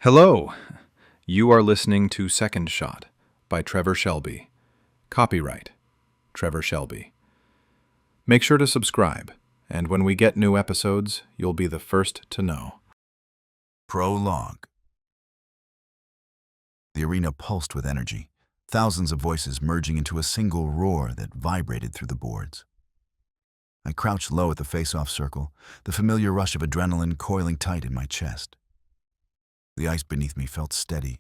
Hello! You are listening to Second Shot by Trevor Shelby. Copyright Trevor Shelby. Make sure to subscribe, and when we get new episodes, you'll be the first to know. Prologue. The arena pulsed with energy, thousands of voices merging into a single roar that vibrated through the boards. I crouched low at the face-off circle, the familiar rush of adrenaline coiling tight in my chest. The ice beneath me felt steady,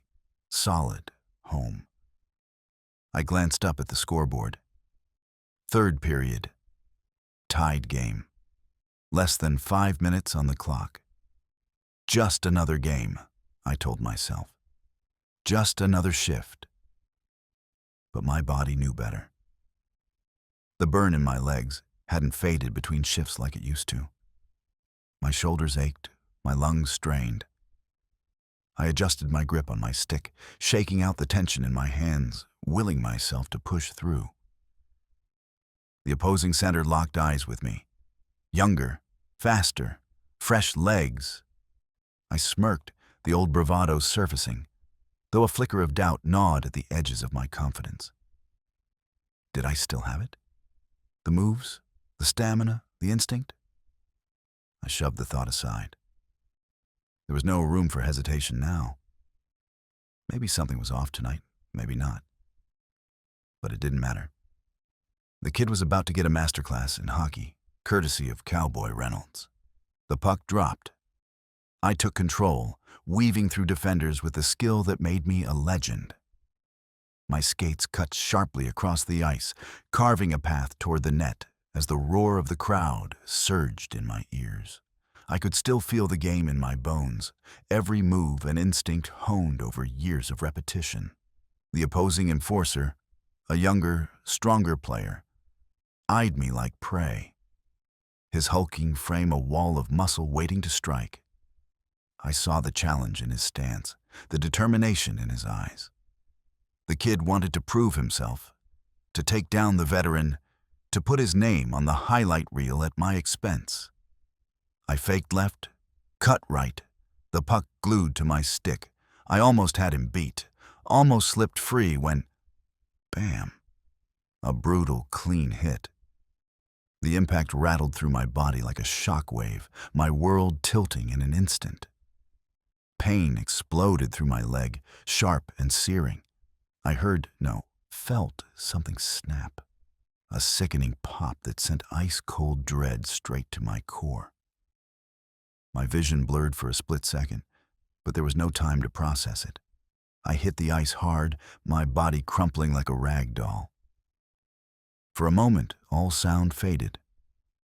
solid, home. I glanced up at the scoreboard. Third period. Tied game. Less than 5 minutes on the clock. Just another game, I told myself. Just another shift. But my body knew better. The burn in my legs hadn't faded between shifts like it used to. My shoulders ached, my lungs strained. I adjusted my grip on my stick, shaking out the tension in my hands, willing myself to push through. The opposing center locked eyes with me. Younger, faster, fresh legs. I smirked, the old bravado surfacing, though a flicker of doubt gnawed at the edges of my confidence. Did I still have it? The moves, the stamina, the instinct? I shoved the thought aside. There was no room for hesitation now. Maybe something was off tonight, maybe not. But it didn't matter. The kid was about to get a masterclass in hockey, courtesy of Cowboy Reynolds. The puck dropped. I took control, weaving through defenders with a skill that made me a legend. My skates cut sharply across the ice, carving a path toward the net as the roar of the crowd surged in my ears. I could still feel the game in my bones, every move and instinct honed over years of repetition. The opposing enforcer, a younger, stronger player, eyed me like prey, his hulking frame a wall of muscle waiting to strike. I saw the challenge in his stance, the determination in his eyes. The kid wanted to prove himself, to take down the veteran, to put his name on the highlight reel at my expense. I faked left, cut right, the puck glued to my stick. I almost had him beat, almost slipped free when, bam, a brutal, clean hit. The impact rattled through my body like a shock wave, my world tilting in an instant. Pain exploded through my leg, sharp and searing. I felt something snap, a sickening pop that sent ice-cold dread straight to my core. My vision blurred for a split second, but there was no time to process it. I hit the ice hard, my body crumpling like a rag doll. For a moment, all sound faded.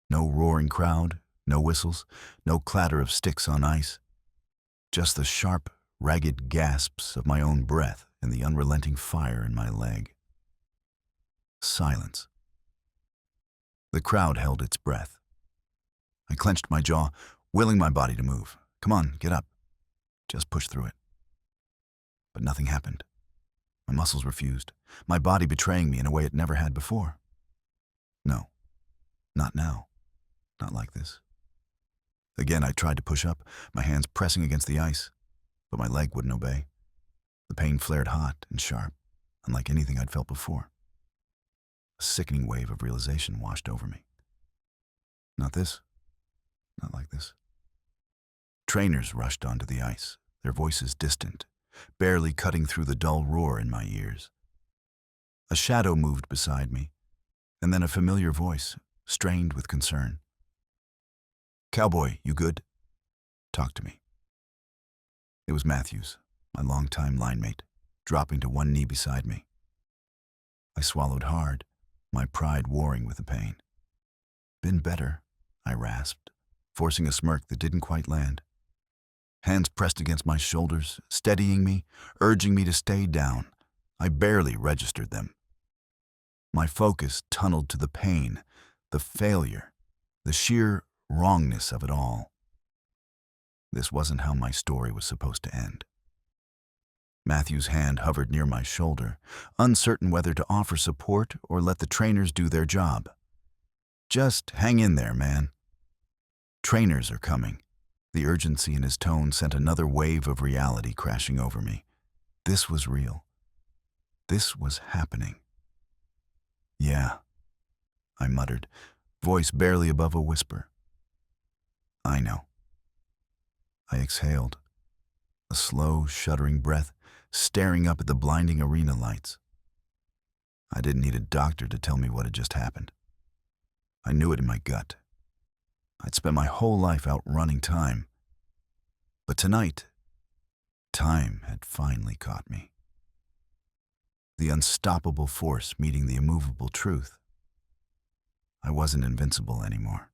No roaring crowd, no whistles, no clatter of sticks on ice. Just the sharp, ragged gasps of my own breath and the unrelenting fire in my leg. Silence. The crowd held its breath. I clenched my jaw, willing my body to move. Come on, get up. Just push through it. But nothing happened. My muscles refused, my body betraying me in a way it never had before. No, not now. Not like this. Again, I tried to push up, my hands pressing against the ice, but my leg wouldn't obey. The pain flared hot and sharp, unlike anything I'd felt before. A sickening wave of realization washed over me. Not this. Not like this. Trainers rushed onto the ice, their voices distant, barely cutting through the dull roar in my ears. A shadow moved beside me, and then a familiar voice, strained with concern. "Cowboy, you good? Talk to me." It was Matthews, my longtime line mate, dropping to one knee beside me. I swallowed hard, my pride warring with the pain. "Been better," I rasped, forcing a smirk that didn't quite land. Hands pressed against my shoulders, steadying me, urging me to stay down. I barely registered them. My focus tunneled to the pain, the failure, the sheer wrongness of it all. This wasn't how my story was supposed to end. Matthew's hand hovered near my shoulder, uncertain whether to offer support or let the trainers do their job. "Just hang in there, man. Trainers are coming. The urgency in his tone sent another wave of reality crashing over me. This was real. This was happening. "Yeah," I muttered, voice barely above a whisper. "I know." I exhaled, a slow, shuddering breath, staring up at the blinding arena lights. I didn't need a doctor to tell me what had just happened. I knew it in my gut. I'd spent my whole life outrunning time. But tonight, time had finally caught me. The unstoppable force meeting the immovable truth. I wasn't invincible anymore.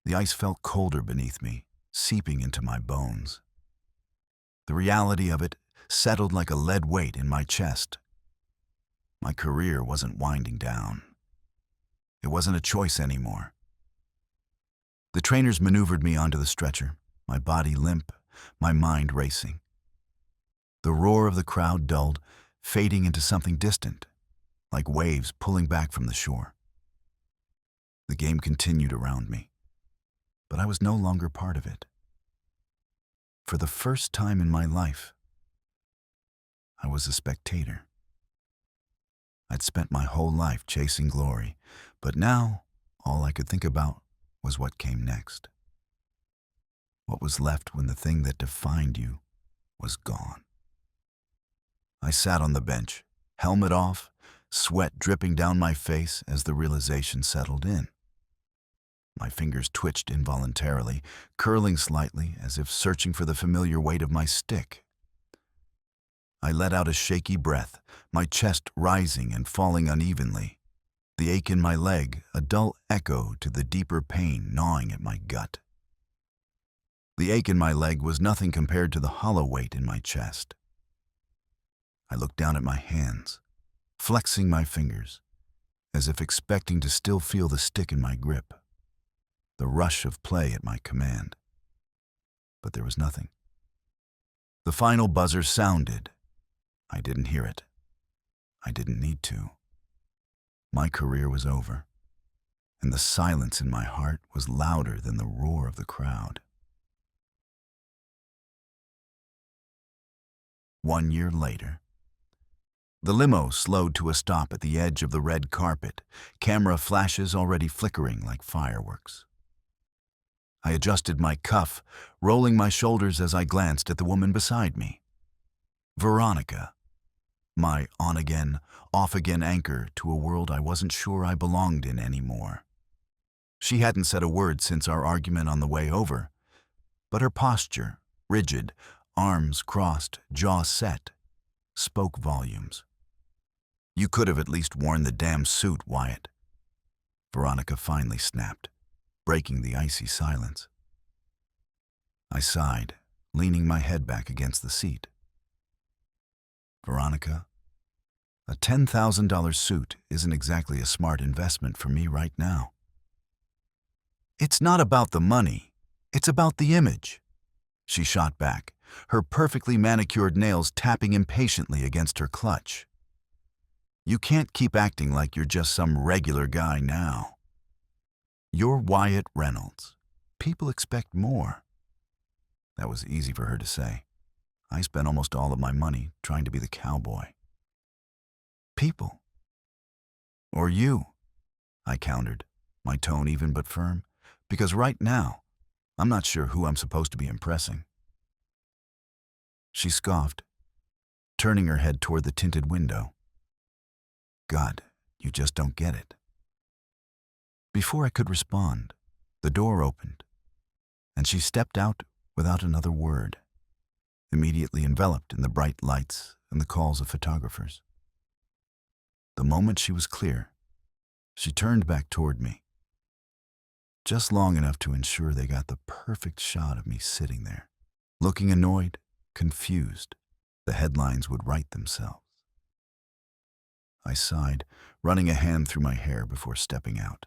The ice felt colder beneath me, seeping into my bones. The reality of it settled like a lead weight in my chest. My career wasn't winding down. It wasn't a choice anymore. The trainers maneuvered me onto the stretcher, my body limp, my mind racing. The roar of the crowd dulled, fading into something distant, like waves pulling back from the shore. The game continued around me, but I was no longer part of it. For the first time in my life, I was a spectator. I'd spent my whole life chasing glory, but now all I could think about was what came next. What was left when the thing that defined you was gone? I sat on the bench, helmet off, sweat dripping down my face as the realization settled in. My fingers twitched involuntarily, curling slightly as if searching for the familiar weight of my stick. I let out a shaky breath, my chest rising and falling unevenly. The ache in my leg, a dull echo to the deeper pain gnawing at my gut. The ache in my leg was nothing compared to the hollow weight in my chest. I looked down at my hands, flexing my fingers, as if expecting to still feel the stick in my grip, the rush of play at my command. But there was nothing. The final buzzer sounded. I didn't hear it. I didn't need to. My career was over, and the silence in my heart was louder than the roar of the crowd. 1 year later, the limo slowed to a stop at the edge of the red carpet, camera flashes already flickering like fireworks. I adjusted my cuff, rolling my shoulders as I glanced at the woman beside me. Veronica, my on-again, off-again anchor to a world I wasn't sure I belonged in anymore. She hadn't said a word since our argument on the way over, but her posture, rigid, arms crossed, jaw set, spoke volumes. "You could have at least worn the damn suit, Wyatt," Veronica finally snapped, breaking the icy silence. I sighed, leaning my head back against the seat. "Veronica, a $10,000 suit isn't exactly a smart investment for me right now." "It's not about the money. It's about the image," she shot back, her perfectly manicured nails tapping impatiently against her clutch. "You can't keep acting like you're just some regular guy now. You're Wyatt Reynolds. People expect more." That was easy for her to say. I spent almost all of my money trying to be the cowboy. "People. Or you," I countered, my tone even but firm, because right now, I'm not sure who I'm supposed to be impressing. She scoffed, turning her head toward the tinted window. "God, you just don't get it." Before I could respond, the door opened, and she stepped out without another word, immediately enveloped in the bright lights and the calls of photographers. The moment she was clear, she turned back toward me, just long enough to ensure they got the perfect shot of me sitting there, looking annoyed, confused. The headlines would write themselves. I sighed, running a hand through my hair before stepping out.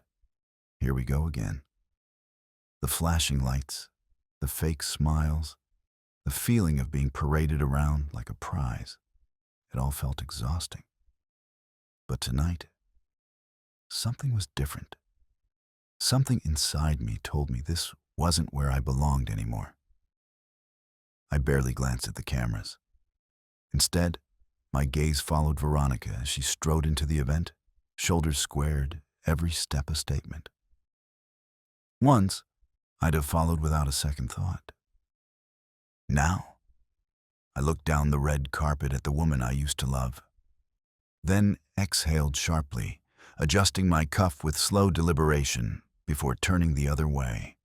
Here we go again. The flashing lights, the fake smiles, the feeling of being paraded around like a prize. It all felt exhausting. But tonight, something was different. Something inside me told me this wasn't where I belonged anymore. I barely glanced at the cameras. Instead, my gaze followed Veronica as she strode into the event, shoulders squared, every step a statement. Once, I'd have followed without a second thought. Now, I looked down the red carpet at the woman I used to love, then exhaled sharply, adjusting my cuff with slow deliberation before turning the other way.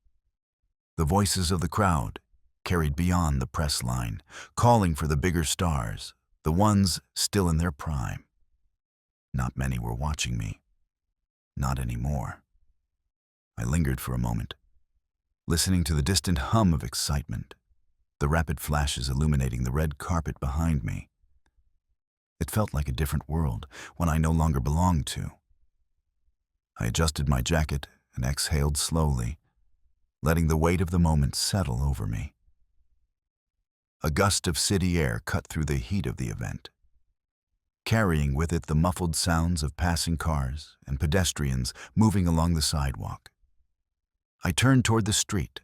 The voices of the crowd carried beyond the press line, calling for the bigger stars, the ones still in their prime. Not many were watching me. Not anymore. I lingered for a moment, listening to the distant hum of excitement, the rapid flashes illuminating the red carpet behind me. It felt like a different world, one I no longer belonged to. I adjusted my jacket and exhaled slowly, letting the weight of the moment settle over me. A gust of city air cut through the heat of the event, carrying with it the muffled sounds of passing cars and pedestrians moving along the sidewalk. I turned toward the street,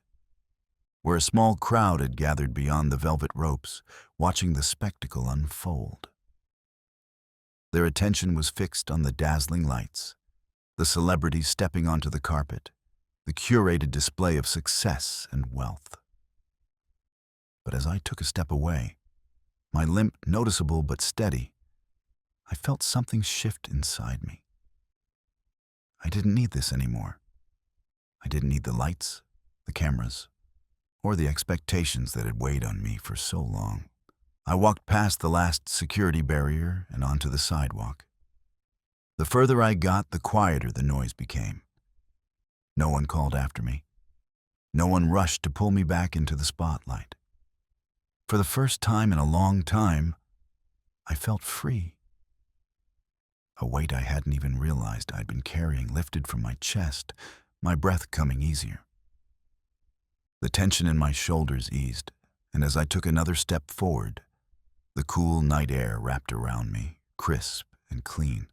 where a small crowd had gathered beyond the velvet ropes, watching the spectacle unfold. Their attention was fixed on the dazzling lights, the celebrities stepping onto the carpet, the curated display of success and wealth. But as I took a step away, my limp noticeable but steady, I felt something shift inside me. I didn't need this anymore. I didn't need the lights, the cameras, or the expectations that had weighed on me for so long. I walked past the last security barrier and onto the sidewalk. The further I got, the quieter the noise became. No one called after me. No one rushed to pull me back into the spotlight. For the first time in a long time, I felt free. A weight I hadn't even realized I'd been carrying lifted from my chest, my breath coming easier. The tension in my shoulders eased, and as I took another step forward, the cool night air wrapped around me, crisp and clean.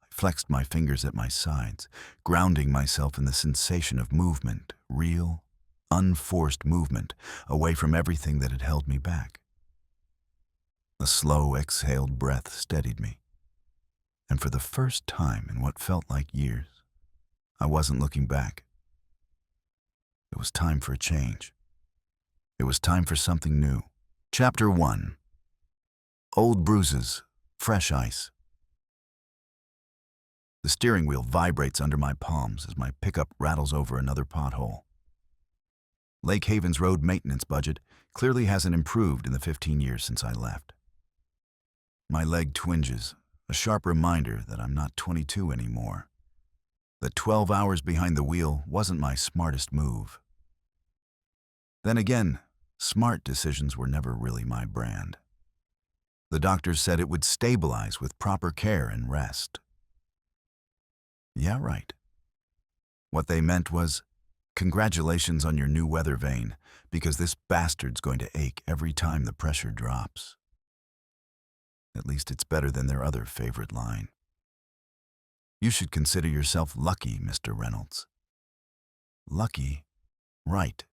I flexed my fingers at my sides, grounding myself in the sensation of movement, real, unforced movement, away from everything that had held me back. A slow, exhaled breath steadied me, and for the first time in what felt like years, I wasn't looking back. It was time for a change. It was time for something new. Chapter 1. Old bruises, fresh ice. The steering wheel vibrates under my palms as my pickup rattles over another pothole. Lake Haven's road maintenance budget clearly hasn't improved in the 15 years since I left. My leg twinges, a sharp reminder that I'm not 22 anymore. That 12 hours behind the wheel wasn't my smartest move. Then again, smart decisions were never really my brand. The doctors said it would stabilize with proper care and rest. Yeah, right. What they meant was, congratulations on your new weather vane, because this bastard's going to ache every time the pressure drops. At least it's better than their other favorite line. You should consider yourself lucky, Mr. Reynolds. Lucky? Right.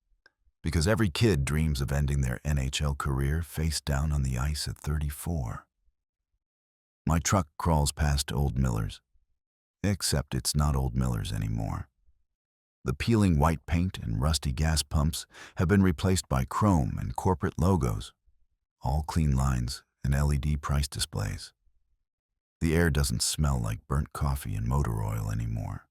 Because every kid dreams of ending their NHL career face down on the ice at 34. My truck crawls past Old Miller's, except it's not Old Miller's anymore. The peeling white paint and rusty gas pumps have been replaced by chrome and corporate logos, all clean lines and LED price displays. The air doesn't smell like burnt coffee and motor oil anymore.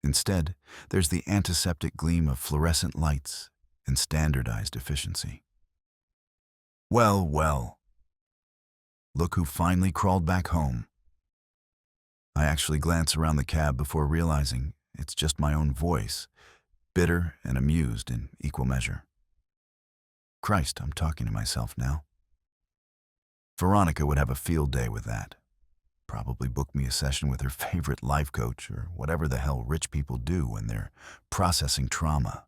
Instead, there's the antiseptic gleam of fluorescent lights and standardized efficiency. Well, well. Look who finally crawled back home. I actually glance around the cab before realizing it's just my own voice, bitter and amused in equal measure. Christ, I'm talking to myself now. Veronica would have a field day with that. Probably book me a session with her favorite life coach or whatever the hell rich people do when they're processing trauma.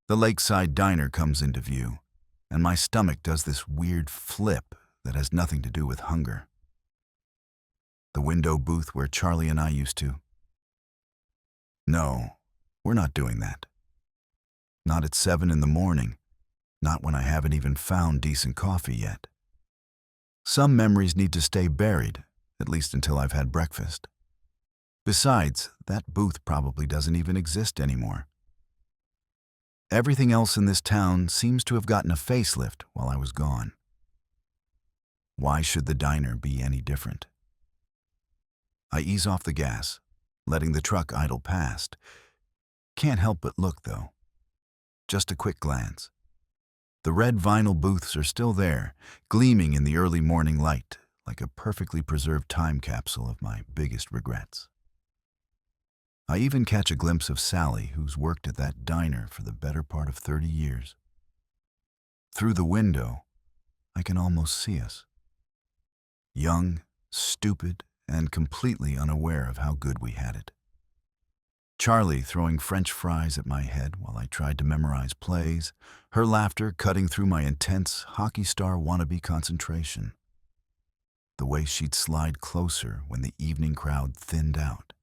The lakeside diner comes into view, and my stomach does this weird flip that has nothing to do with hunger. The window booth where Charlie and I used to. No, we're not doing that. Not at 7 in the morning, not when I haven't even found decent coffee yet. Some memories need to stay buried, at least until I've had breakfast. Besides, that booth probably doesn't even exist anymore. Everything else in this town seems to have gotten a facelift while I was gone. Why should the diner be any different? I ease off the gas, letting the truck idle past. Can't help but look, though. Just a quick glance. The red vinyl booths are still there, gleaming in the early morning light, like a perfectly preserved time capsule of my biggest regrets. I even catch a glimpse of Sally, who's worked at that diner for the better part of 30 years. Through the window, I can almost see us. Young, stupid, and completely unaware of how good we had it. Charlie throwing French fries at my head while I tried to memorize plays, her laughter cutting through my intense hockey star wannabe concentration. The way she'd slide closer when the evening crowd thinned out.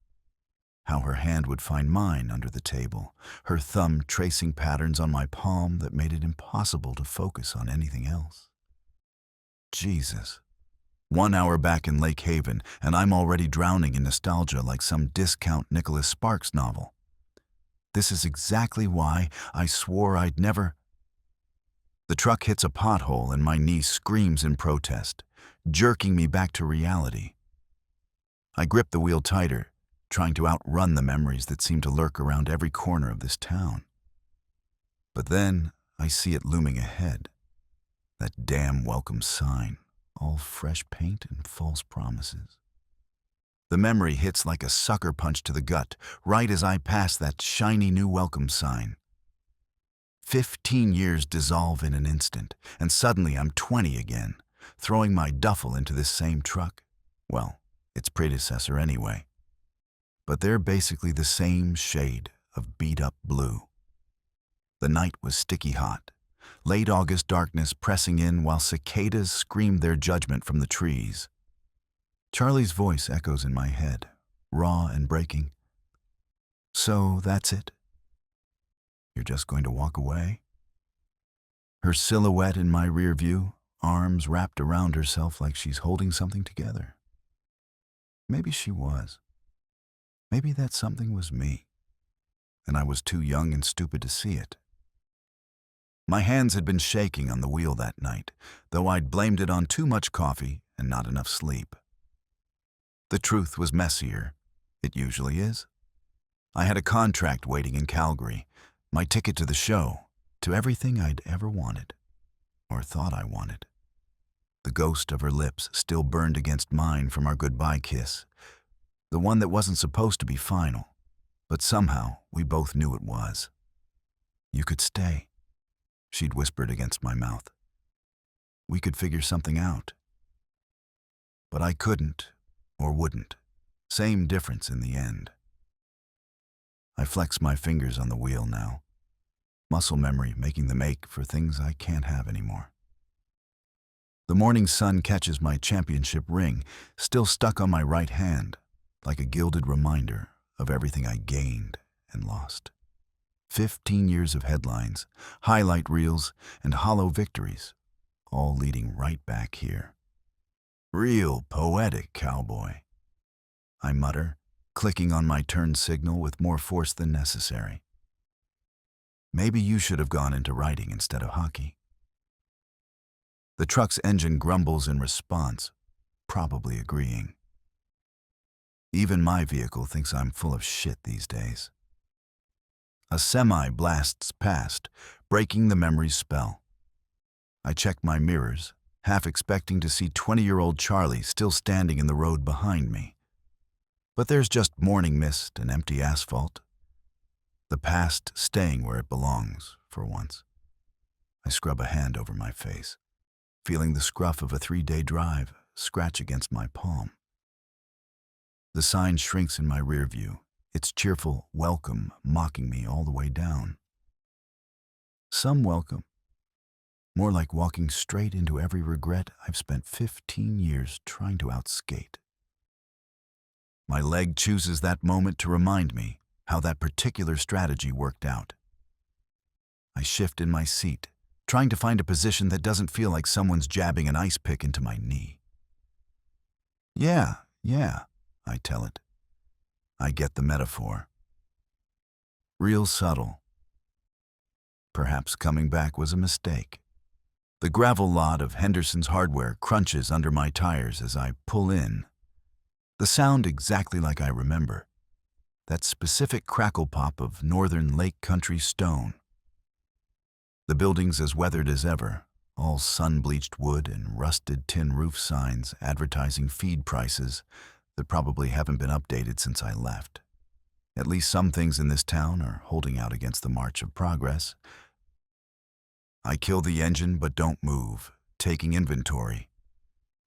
How her hand would find mine under the table, her thumb tracing patterns on my palm that made it impossible to focus on anything else. Jesus. 1 hour back in Lake Haven, and I'm already drowning in nostalgia like some discount Nicholas Sparks novel. This is exactly why I swore I'd never... The truck hits a pothole and my knee screams in protest, jerking me back to reality. I grip the wheel tighter, trying to outrun the memories that seem to lurk around every corner of this town. But then I see it looming ahead. That damn welcome sign. All fresh paint and false promises. The memory hits like a sucker punch to the gut, right as I pass that shiny new welcome sign. 15 years dissolve in an instant, and suddenly I'm 20 again, throwing my duffel into this same truck. Well, its predecessor anyway. But they're basically the same shade of beat-up blue. The night was sticky hot. Late August darkness pressing in while cicadas screamed their judgment from the trees. Charlie's voice echoes in my head, raw and breaking. So that's it? You're just going to walk away? Her silhouette in my rear view, arms wrapped around herself like she's holding something together. Maybe she was. Maybe that something was me, and I was too young and stupid to see it. My hands had been shaking on the wheel that night, though I'd blamed it on too much coffee and not enough sleep. The truth was messier. It usually is. I had a contract waiting in Calgary, my ticket to the show, to everything I'd ever wanted, or thought I wanted. The ghost of her lips still burned against mine from our goodbye kiss, the one that wasn't supposed to be final, but somehow we both knew it was. You could stay. She'd whispered against my mouth. We could figure something out. But I couldn't, or wouldn't. Same difference in the end. I flex my fingers on the wheel now. Muscle memory making them ache for things I can't have anymore. The morning sun catches my championship ring, still stuck on my right hand, like a gilded reminder of everything I gained and lost. 15 years of headlines, highlight reels, and hollow victories, all leading right back here. Real poetic, Cowboy. I mutter, clicking on my turn signal with more force than necessary. Maybe you should have gone into writing instead of hockey. The truck's engine grumbles in response, probably agreeing. Even my vehicle thinks I'm full of shit these days. A semi blasts past, breaking the memory's spell. I check my mirrors, half expecting to see 20-year-old Charlie still standing in the road behind me. But there's just morning mist and empty asphalt. The past staying where it belongs, for once. I scrub a hand over my face, feeling the scruff of a 3-day drive scratch against my palm. The sign shrinks in my rear view, its cheerful welcome mocking me all the way down. Some welcome. More like walking straight into every regret I've spent 15 years trying to outskate. My leg chooses that moment to remind me how that particular strategy worked out. I shift in my seat, trying to find a position that doesn't feel like someone's jabbing an ice pick into my knee. Yeah, I tell it. I get the metaphor. Real subtle. Perhaps coming back was a mistake. The gravel lot of Henderson's Hardware crunches under my tires as I pull in. The sound exactly like I remember. That specific crackle pop of northern lake country stone. The building's as weathered as ever, all sun-bleached wood and rusted tin roof signs advertising feed prices that probably haven't been updated since I left. At least some things in this town are holding out against the march of progress. I kill the engine but don't move, taking inventory.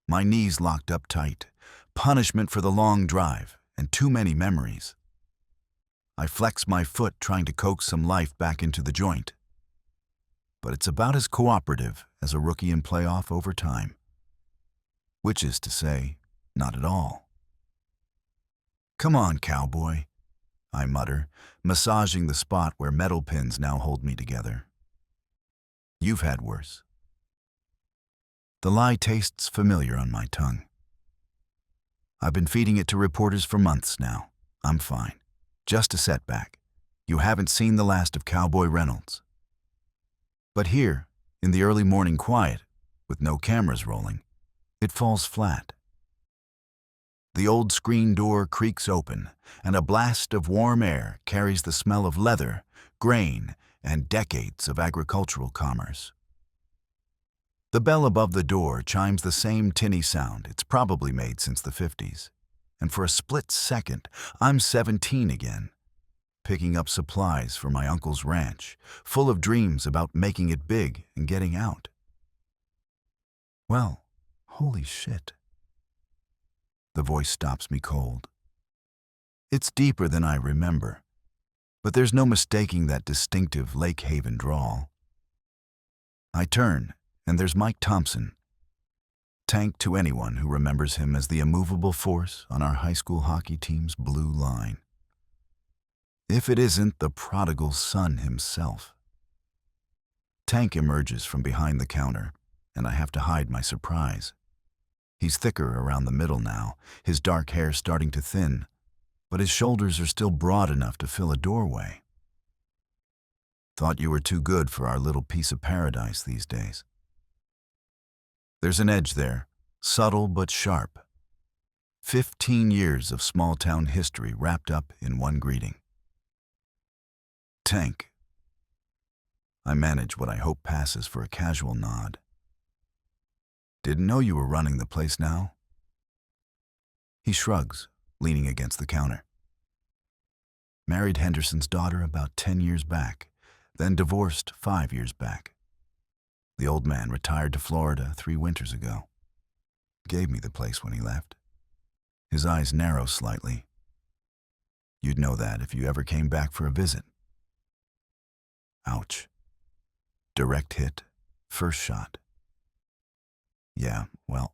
My knees locked up tight, punishment for the long drive and too many memories. I flex my foot trying to coax some life back into the joint. But it's about as cooperative as a rookie in playoff overtime. Which is to say, not at all. Come on, Cowboy, I mutter, massaging the spot where metal pins now hold me together. You've had worse. The lie tastes familiar on my tongue. I've been feeding it to reporters for months now. I'm fine. Just a setback. You haven't seen the last of Cowboy Reynolds. But here, in the early morning quiet, with no cameras rolling, it falls flat. The old screen door creaks open, and a blast of warm air carries the smell of leather, grain, and decades of agricultural commerce. The bell above the door chimes the same tinny sound it's probably made since the 50s, and for a split second, I'm 17 again, picking up supplies for my uncle's ranch, full of dreams about making it big and getting out. Well, holy shit. The voice stops me cold. It's deeper than I remember, but there's no mistaking that distinctive Lake Haven drawl. I turn, and there's Mike Thompson. Tank to anyone who remembers him as the immovable force on our high school hockey team's blue line. If it isn't the prodigal son himself. Tank emerges from behind the counter, and I have to hide my surprise. He's thicker around the middle now, his dark hair starting to thin, but his shoulders are still broad enough to fill a doorway. Thought you were too good for our little piece of paradise these days. There's an edge there, subtle but sharp. 15 years of small-town history wrapped up in one greeting. Tank. I manage what I hope passes for a casual nod. Didn't know you were running the place now. He shrugs, leaning against the counter. Married Henderson's daughter about 10 years back, then divorced 5 years back. The old man retired to Florida 3 winters ago. Gave me the place when he left. His eyes narrow slightly. You'd know that if you ever came back for a visit. Ouch. Direct hit, first shot. Yeah, well.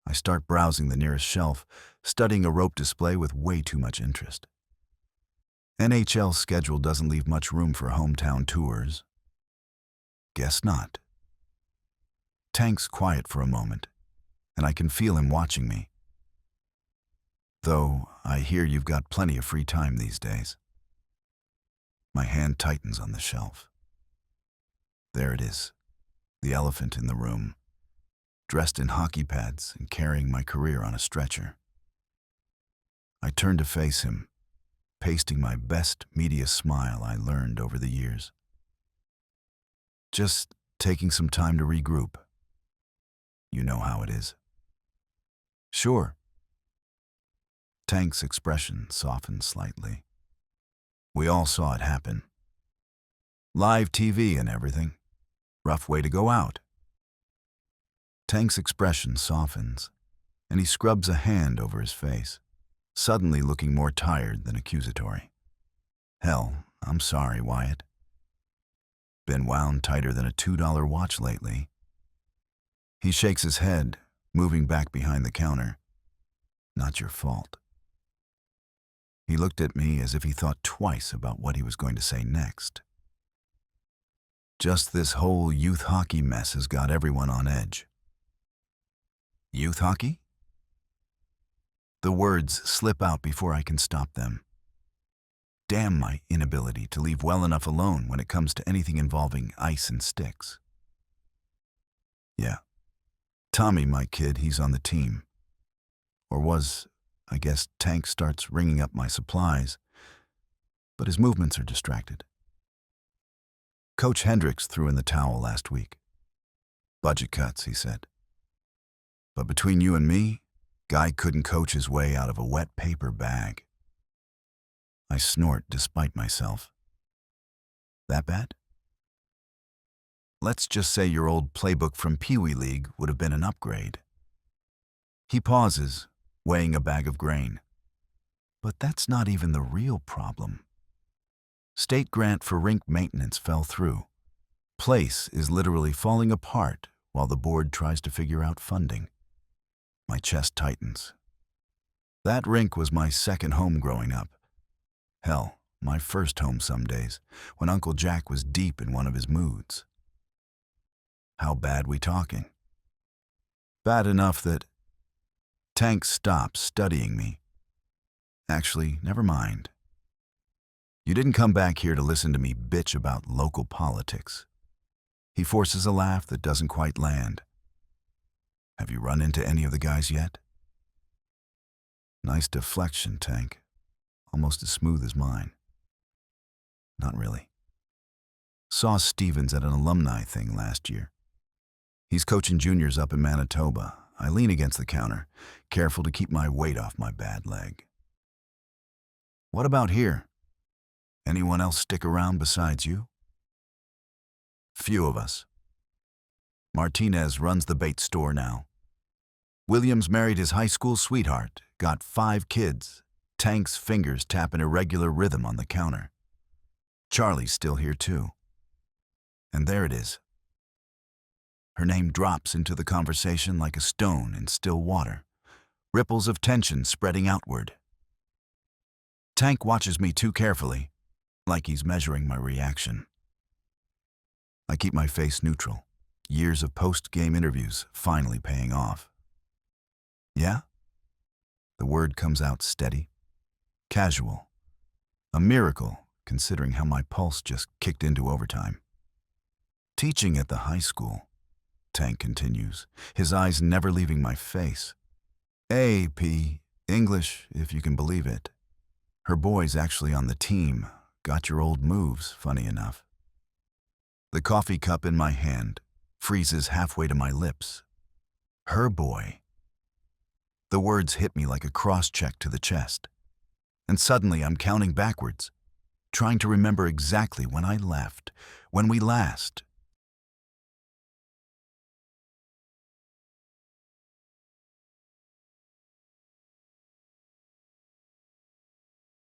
I start browsing the nearest shelf, studying a rope display with way too much interest. NHL's schedule doesn't leave much room for hometown tours. Guess not. Tank's quiet for a moment, and I can feel him watching me. Though I hear you've got plenty of free time these days. My hand tightens on the shelf. There it is, the elephant in the room, dressed in hockey pads and carrying my career on a stretcher. I turn to face him, pasting my best media smile I learned over the years. Just taking some time to regroup. You know how it is. Sure. Tank's expression softened slightly. We all saw it happen. Live TV and everything. Rough way to go out. Tank's expression softens, and he scrubs a hand over his face, suddenly looking more tired than accusatory. Hell, I'm sorry, Wyatt. Been wound tighter than a $2 watch lately. He shakes his head, moving back behind the counter. Not your fault. He looked at me as if he thought twice about what he was going to say next. Just this whole youth hockey mess has got everyone on edge. Youth hockey? The words slip out before I can stop them. Damn my inability to leave well enough alone when it comes to anything involving ice and sticks. Yeah. Tommy, my kid, he's on the team. Or was, I guess. Tank starts ringing up my supplies, but his movements are distracted. Coach Hendricks threw in the towel last week. Budget cuts, he said. But between you and me, Guy couldn't coach his way out of a wet paper bag. I snort despite myself. That bad? Let's just say your old playbook from Pee Wee League would have been an upgrade. He pauses, weighing a bag of grain. But that's not even the real problem. State grant for rink maintenance fell through. Place is literally falling apart while the board tries to figure out funding. My chest tightens. That rink was my second home growing up. Hell, my first home some days, when Uncle Jack was deep in one of his moods. How bad we talking? Bad enough that Tank stops studying me. Actually, never mind. You didn't come back here to listen to me bitch about local politics. He forces a laugh that doesn't quite land. Have you run into any of the guys yet? Nice deflection, Tank. Almost as smooth as mine. Not really. Saw Stevens at an alumni thing last year. He's coaching juniors up in Manitoba. I lean against the counter, careful to keep my weight off my bad leg. What about here? Anyone else stick around besides you? Few of us. Martinez runs the bait store now. Williams married his high school sweetheart, got 5 kids. Tank's fingers tap an irregular rhythm on the counter. Charlie's still here too. And there it is. Her name drops into the conversation like a stone in still water, ripples of tension spreading outward. Tank watches me too carefully, like he's measuring my reaction. I keep my face neutral, years of post-game interviews finally paying off. Yeah? The word comes out steady, casual. A miracle, considering how my pulse just kicked into overtime. Teaching at the high school, Tank continues, his eyes never leaving my face. AP, English, if you can believe it. Her boy's actually on the team. Got your old moves, funny enough. The coffee cup in my hand freezes halfway to my lips. Her boy. The words hit me like a cross-check to the chest. And suddenly I'm counting backwards, trying to remember exactly when I left, when we last